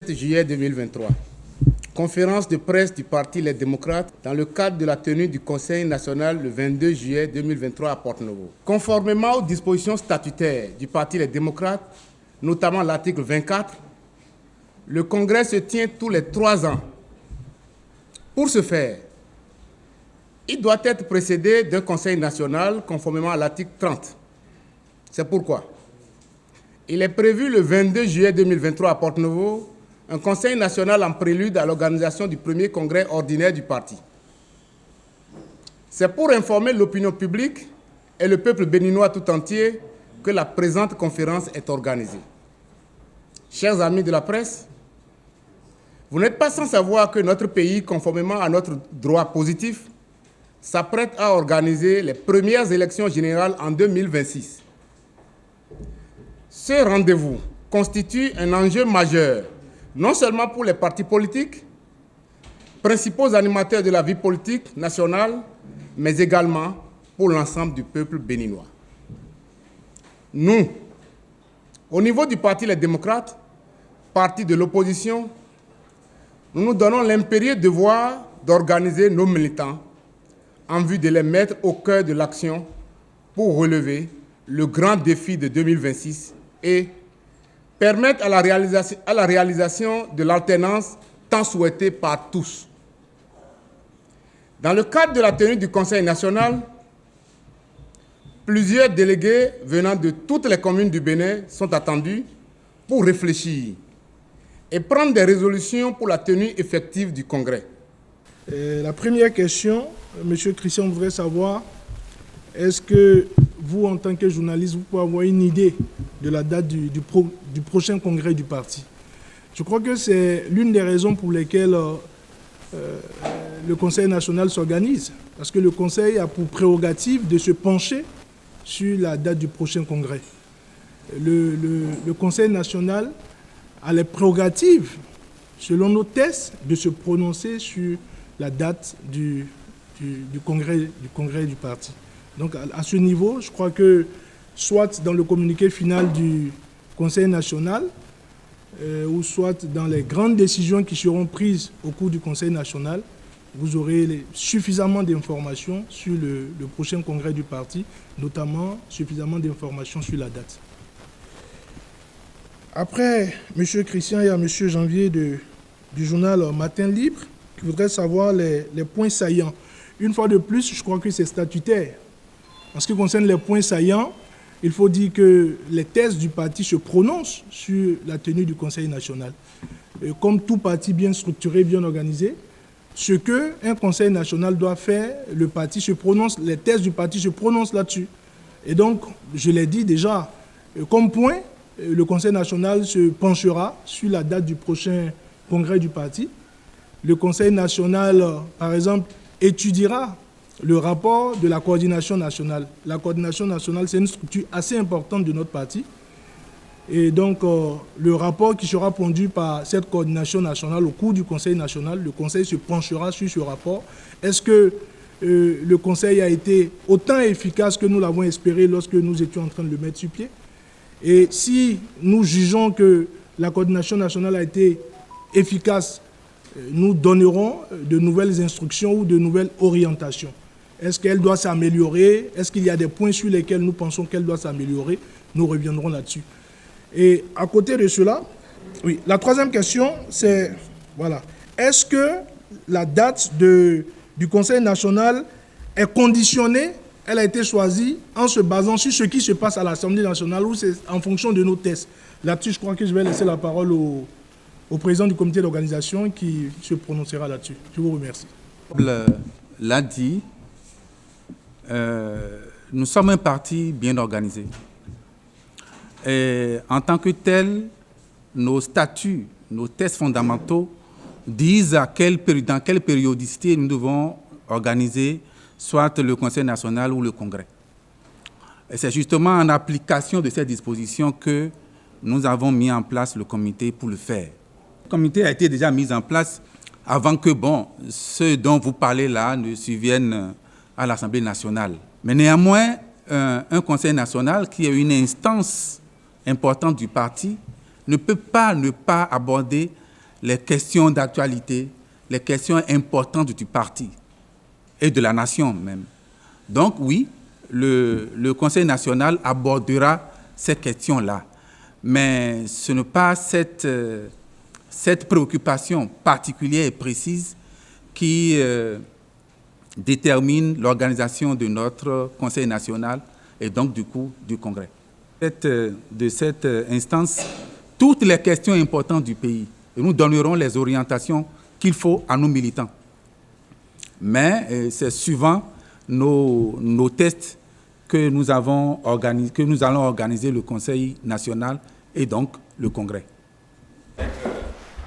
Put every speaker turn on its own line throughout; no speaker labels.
Juillet 2023. Conférence de presse du Parti Les Démocrates dans le cadre de la tenue du Conseil national le 22 juillet 2023 à Porto-Novo. Conformément aux dispositions statutaires du Parti Les Démocrates, notamment l'article 24, le Congrès se tient tous les 3 ans. Pour ce faire, il doit être précédé d'un Conseil national conformément à l'article 30. C'est pourquoi il est prévu le 22 juillet 2023 à Porto-Novo un Conseil national en prélude à l'organisation du premier congrès ordinaire du parti. C'est pour informer l'opinion publique et le peuple béninois tout entier que la présente conférence est organisée. Chers amis de la presse, vous n'êtes pas sans savoir que notre pays, conformément à notre droit positif, s'apprête à organiser les premières élections générales en 2026. Ce rendez-vous constitue un enjeu majeur, non seulement pour les partis politiques, principaux animateurs de la vie politique nationale, mais également pour l'ensemble du peuple béninois. Nous, au niveau du Parti Les Démocrates, parti de l'opposition, nous nous donnons l'impérieux devoir d'organiser nos militants en vue de les mettre au cœur de l'action pour relever le grand défi de 2026 et permettre à la réalisation de l'alternance tant souhaitée par tous. Dans le cadre de la tenue du Conseil national, plusieurs délégués venant de toutes les communes du Bénin sont attendus pour réfléchir et prendre des résolutions pour la tenue effective du Congrès.
La première question, M. Christian voudrait savoir, est-ce que vous, en tant que journaliste, vous pouvez avoir une idée de la date du prochain congrès du parti? Je crois que c'est l'une des raisons pour lesquelles le Conseil national s'organise. Parce que le Conseil a pour prérogative de se pencher sur la date du prochain congrès. Le Conseil national a les prérogatives, selon nos tests, de se prononcer sur la date du congrès du parti. Donc à ce niveau, je crois que soit dans le communiqué final du Conseil national, ou soit dans les grandes décisions qui seront prises au cours du Conseil national, vous aurez suffisamment d'informations sur le prochain congrès du parti, notamment suffisamment d'informations sur la date. Après, M. Christian, il y a M. Janvier du journal Matin Libre qui voudrait savoir les points saillants. Une fois de plus, je crois que c'est statutaire. En ce qui concerne les points saillants, il faut dire que les thèses du parti se prononcent sur la tenue du Conseil national. Et comme tout parti bien structuré, bien organisé, ce qu'un Conseil national doit faire, le parti se prononce, les thèses du parti se prononcent là-dessus. Et donc, je l'ai dit déjà, comme point, le Conseil national se penchera sur la date du prochain congrès du parti. Le Conseil national, par exemple, étudiera le rapport de la coordination nationale. La coordination nationale, c'est une structure assez importante de notre parti. Et donc, le rapport qui sera pondu par cette coordination nationale au cours du Conseil national, le Conseil se penchera sur ce rapport. Est-ce que le Conseil a été autant efficace que nous l'avons espéré lorsque nous étions en train de le mettre sur pied? Et si nous jugeons que la coordination nationale a été efficace, nous donnerons de nouvelles instructions ou de nouvelles orientations. Est-ce qu'elle doit s'améliorer? Est-ce qu'il y a des points sur lesquels nous pensons qu'elle doit s'améliorer? Nous reviendrons là-dessus. Et à côté de cela, oui, la troisième question, c'est, voilà, est-ce que la date du Conseil national est conditionnée? Elle a été choisie en se basant sur ce qui se passe à l'Assemblée nationale ou c'est en fonction de nos tests? Là-dessus, je crois que je vais laisser la parole au président du comité d'organisation qui se prononcera là-dessus. Je vous remercie.
L'a dit, nous sommes un parti bien organisé. Et en tant que tel, nos statuts, nos tests fondamentaux disent dans quelle périodicité nous devons organiser soit le Conseil national ou le Congrès. Et c'est justement en application de ces dispositions que nous avons mis en place le comité pour le faire. Le comité a été déjà mis en place avant que ceux dont vous parlez là ne subviennent à l'Assemblée nationale. Mais néanmoins, un Conseil national qui est une instance importante du parti ne peut pas ne pas aborder les questions d'actualité, les questions importantes du parti et de la nation même. Donc oui, le Conseil national abordera ces questions-là. Mais ce n'est pas cette préoccupation particulière et précise qui détermine l'organisation de notre Conseil national et donc du coup du Congrès. De cette instance, toutes les questions importantes du pays, et nous donnerons les orientations qu'il faut à nos militants. Mais c'est suivant nos tests que nous allons organiser le Conseil national et donc le Congrès.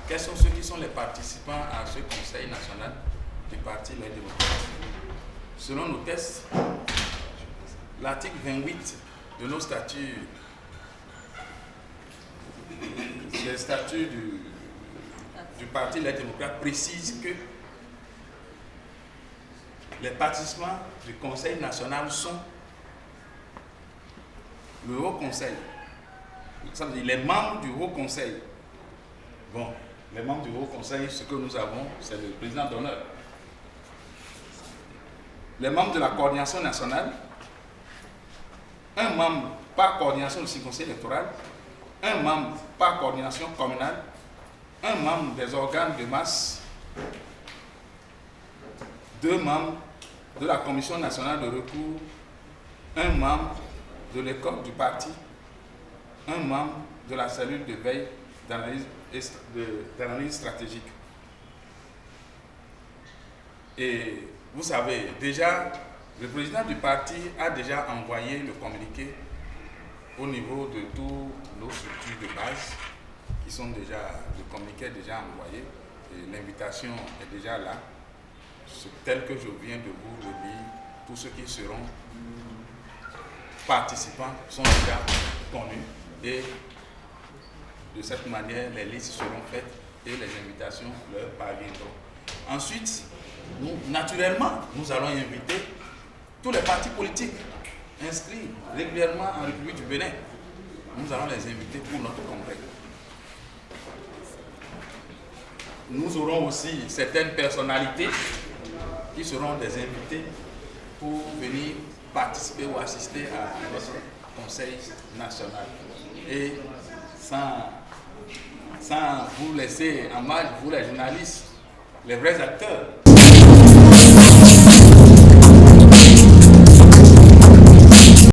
Quels sont ceux qui sont les participants à ce Conseil national du Parti Les Démocrates? Selon nos tests, l'article 28 de nos statuts, les statuts du Parti Les Démocrates précise que les participants du Conseil national sont le Haut Conseil. Ça veut dire les membres du Haut Conseil. Bon, les membres du Haut Conseil, ce que nous avons, c'est le président d'honneur. Les membres de la coordination nationale, un membre par coordination du conseil électoral, un membre par coordination communale, un membre des organes de masse, 2 membres de la commission nationale de recours, un membre de l'école du parti, un membre de la cellule de veille d'analyse stratégique. Et vous savez, déjà, le président du parti a déjà envoyé le communiqué au niveau de tous nos structures de base, qui sont déjà, le communiqué est déjà envoyé, et l'invitation est déjà là. Tel que je viens de vous le dire, tous ceux qui seront participants sont déjà connus et de cette manière, les listes seront faites et les invitations leur parviendront. Ensuite, naturellement, nous allons inviter tous les partis politiques inscrits régulièrement en République du Bénin. Nous allons les inviter pour notre congrès. Nous aurons aussi certaines personnalités qui seront des invités pour venir participer ou assister à notre Conseil national. Et sans vous laisser en marge, vous les journalistes, les vrais acteurs